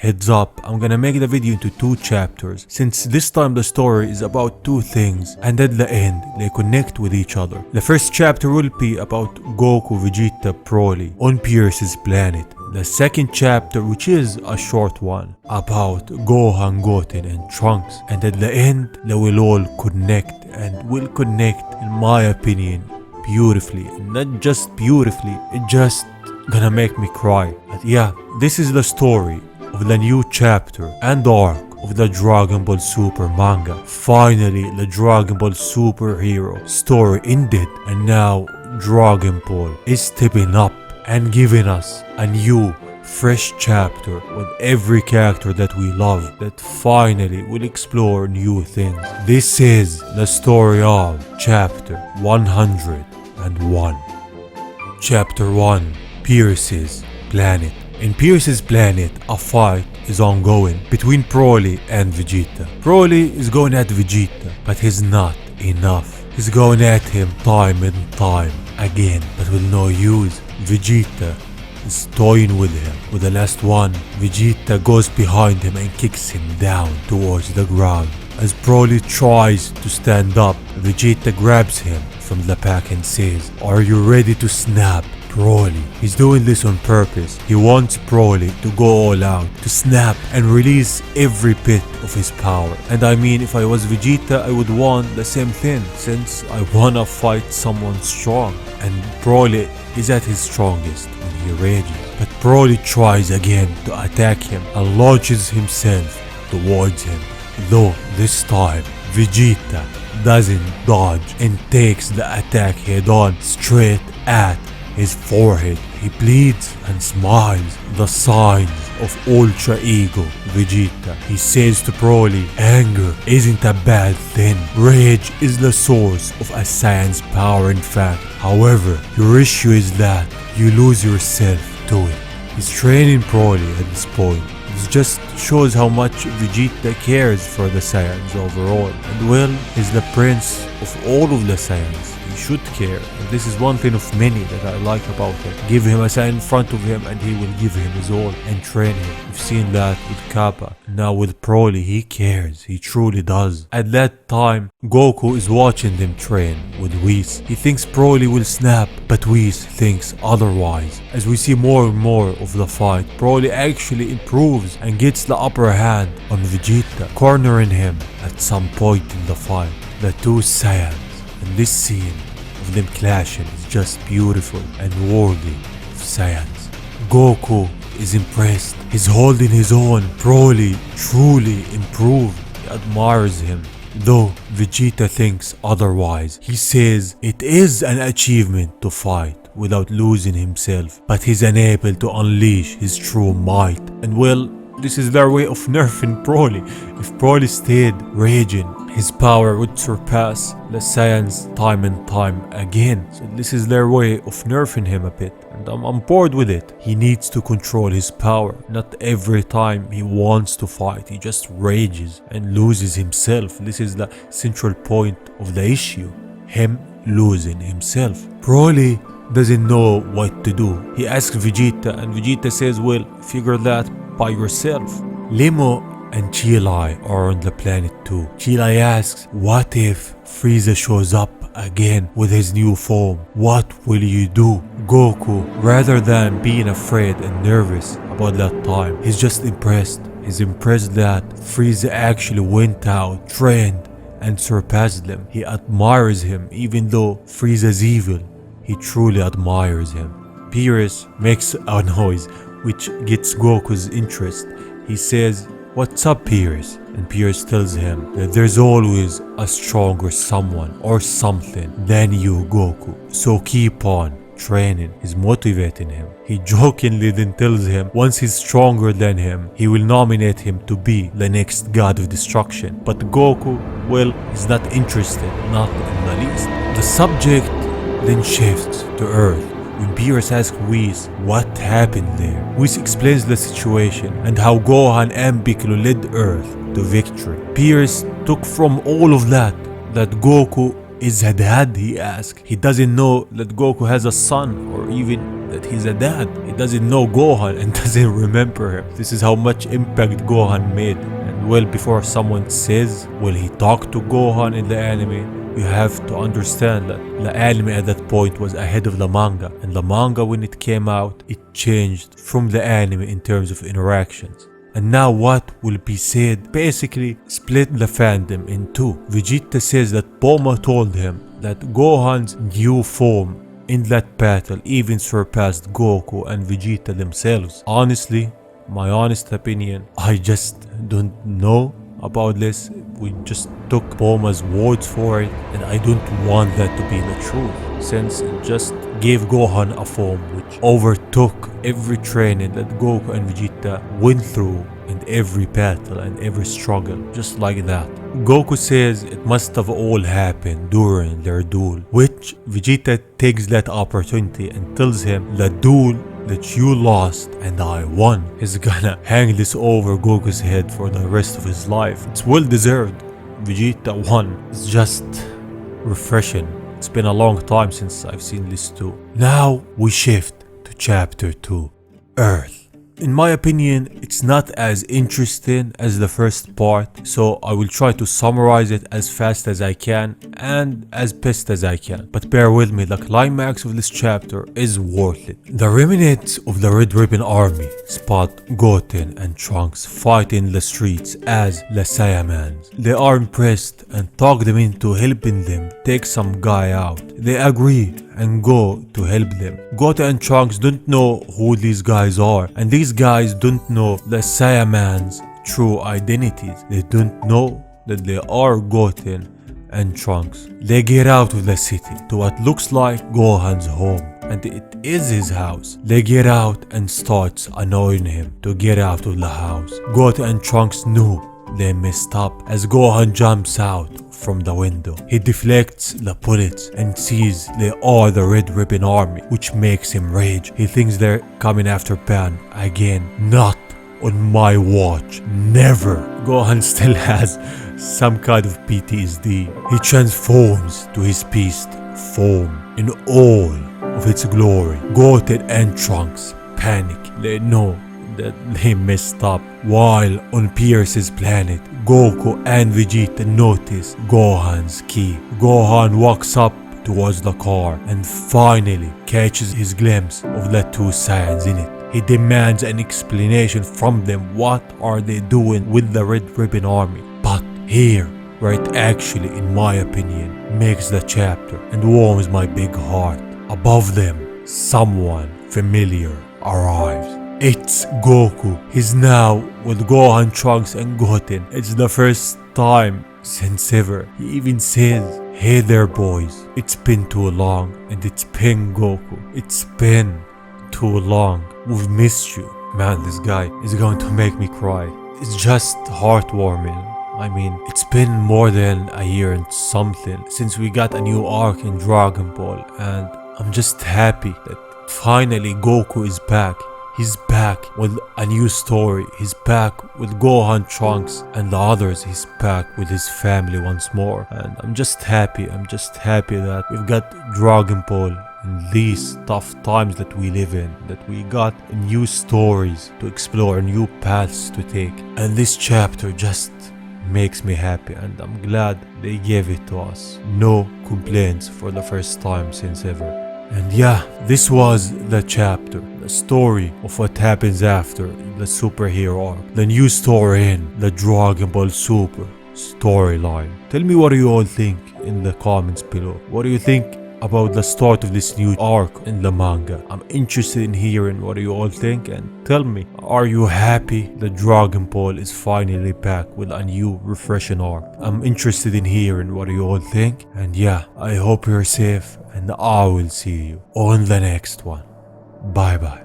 Heads up, I'm gonna make the video into 2 chapters, since this time the story is about 2 things and at the end they connect with each other. The first chapter will be about Goku, Vegeta, Broly on Beerus' planet. The second chapter, which is a short one, about Gohan, Goten and Trunks, and at the end they will all connect, and will connect, in my opinion, beautifully. And not just beautifully, it just gonna make me cry. But yeah, this is the story of the new chapter and arc of the Dragon Ball Super manga. Finally, the Dragon Ball superhero story ended, and now Dragon Ball is stepping up and giving us a new fresh chapter with every character that we love, that finally will explore new things. This is the story of chapter 101. Chapter 1, Beerus' planet. In Beerus' planet, a fight is ongoing between Broly and Vegeta. Broly is going at Vegeta, but he's not enough. He's going at him time and time again, but with no use. Vegeta is toying with him. With the last one, Vegeta goes behind him and kicks him down towards the ground. As Broly tries to stand up, Vegeta grabs him from the back and says, "Are you ready to snap, Broly?" He's doing this on purpose. He wants Broly to go all out, to snap and release every bit of his power. And I mean, if I was Vegeta, I would want the same thing, since I wanna fight someone strong. And Broly is at his strongest when he rages. But Broly tries again to attack him and launches himself towards him. Though this time, Vegeta doesn't dodge and takes the attack head on, straight at his forehead. He bleeds and smiles, the signs of Ultra Ego Vegeta. He says to Broly, "Anger isn't a bad thing. Rage is the source of a Saiyan's power, in fact. However, your issue is that you lose yourself to it." He's training Broly at this point. This just shows how much Vegeta cares for the Saiyans overall. And well, he's the prince of all of the Saiyans. He should care, and this is one thing of many that I like about him. Give him a Saiyan in front of him and he will give him his all and train him. We've seen that with Kappa. Now with Broly, he cares. He truly does. At that time, Goku is watching them train with Whis. He thinks Broly will snap, but Whis thinks otherwise. As we see more and more of the fight, Broly actually improves and gets the upper hand on Vegeta, cornering him at some point in the fight. The two Saiyans, and this scene of them clashing is just beautiful and worthy of Saiyans. Goku is impressed. He's holding his own. Broly truly improved. He admires him. Though Vegeta thinks otherwise. He says it is an achievement to fight without losing himself, but he's unable to unleash his true might. And well, this is their way of nerfing Broly. If Broly stayed raging, his power would surpass the Saiyans time and time again. So this is their way of nerfing him a bit, and I'm bored with it. He needs to control his power. Not every time he wants to fight, he just rages and loses himself. This is the central point of the issue, him losing himself. Broly doesn't know what to do. He asks Vegeta, and Vegeta says, "Well, figure that by yourself." Limo and Chilai are on the planet too. Chilai asks, "What if Frieza shows up again with his new form? What will you do?" Goku, rather than being afraid and nervous about that time, he's just impressed. He's impressed that Frieza actually went out, trained, and surpassed them. He admires him even though Frieza's evil. He truly admires him. Beerus makes a noise which gets Goku's interest. He says, "What's up, Beerus?" And Beerus tells him that there's always a stronger someone or something than you, Goku. So keep on training. He's motivating him. He jokingly then tells him once he's stronger than him, he will nominate him to be the next god of destruction. But Goku, well, is not interested, not in the least. The subject then shifts to Earth. When Beerus asks Whis what happened there, Whis explains the situation and how Gohan and Piccolo led Earth to victory. Beerus took from all of that Goku is a dad, he asks. He doesn't know that Goku has a son or even that he's a dad. He doesn't know Gohan and doesn't remember him. This is how much impact Gohan made. And well, before someone says, will he talk to Gohan in the anime? You have to understand that the anime at that point was ahead of the manga, and the manga, when it came out, it changed from the anime in terms of interactions. And now what will be said basically split the fandom in two. Vegeta says that Bulma told him that Gohan's new form in that battle even surpassed Goku and Vegeta themselves. Honestly, my honest opinion, I just don't know about this. We just took Bulma's words for it, and I don't want that to be the truth, since it just gave Gohan a form which overtook every training that Goku and Vegeta went through in every battle and every struggle, just like that. Goku says it must have all happened during their duel, which Vegeta takes that opportunity and tells him the duel that you lost and I won is gonna hang this over Goku's head for the rest of his life. It's well deserved. Vegeta won. It's just refreshing. It's been a long time since I've seen this too. Now we shift to chapter 2, Earth. In my opinion, it's not as interesting as the first part, so I will try to summarize it as fast as I can and as best as I can. But bear with me, the climax of this chapter is worth it. The remnants of the Red Ribbon Army spot Goten and Trunks fighting the streets as the Saiyans. They are impressed and talk them into helping them take some guy out. They agree and go to help them. Goten and Trunks don't know who these guys are, and these guys don't know the Saiyans' true identities. They don't know that they are Goten and Trunks. They get out of the city to what looks like Gohan's home, and it is his house. They get out and starts annoying him to get out of the house. Goten and Trunks knew they messed up as Gohan jumps out from the window. He deflects the bullets and sees they are the Red Ribbon Army, which makes him rage. He thinks they're coming after Pan again. Not on my watch. Never. Gohan still has some kind of PTSD. He transforms to his beast form in all of its glory. Goten and Trunks panic. They know that they messed up. While on Beerus's planet, Goku and Vegeta notice Gohan's key. Gohan walks up towards the car and finally catches his glimpse of the two Saiyans in it. He demands an explanation from them. What are they doing with the Red Ribbon Army? But here, where it actually, in my opinion, makes the chapter and warms my big heart. Above them, someone familiar arrives. It's Goku. He's now with Gohan, Trunks and Goten. It's the first time since ever. He even says, "Hey there boys, it's been too long." And it's been Goku. It's been too long. We've missed you. Man, this guy is going to make me cry. It's just heartwarming. I mean, it's been more than a year and something since we got a new arc in Dragon Ball, and I'm just happy that finally Goku is back. He's back with a new story. He's back with Gohan, Trunks and the others. He's back with his family once more. And I'm just happy. I'm just happy that we've got Dragon Ball in these tough times that we live in. That we got new stories to explore, new paths to take. And this chapter just makes me happy, and I'm glad they gave it to us. No complaints for the first time since ever. And yeah, this was the chapter, the story of what happens after the superhero arc, the new story in the Dragon Ball Super storyline. Tell me what you all think in the comments below. What do you think about the start of this new arc in the manga? I'm interested in hearing what you all think, and tell me, are you happy that Dragon Ball is finally back with a new refreshing arc? I'm interested in hearing what you all think, and yeah, I hope you're safe, and I will see you on the next one. Bye bye.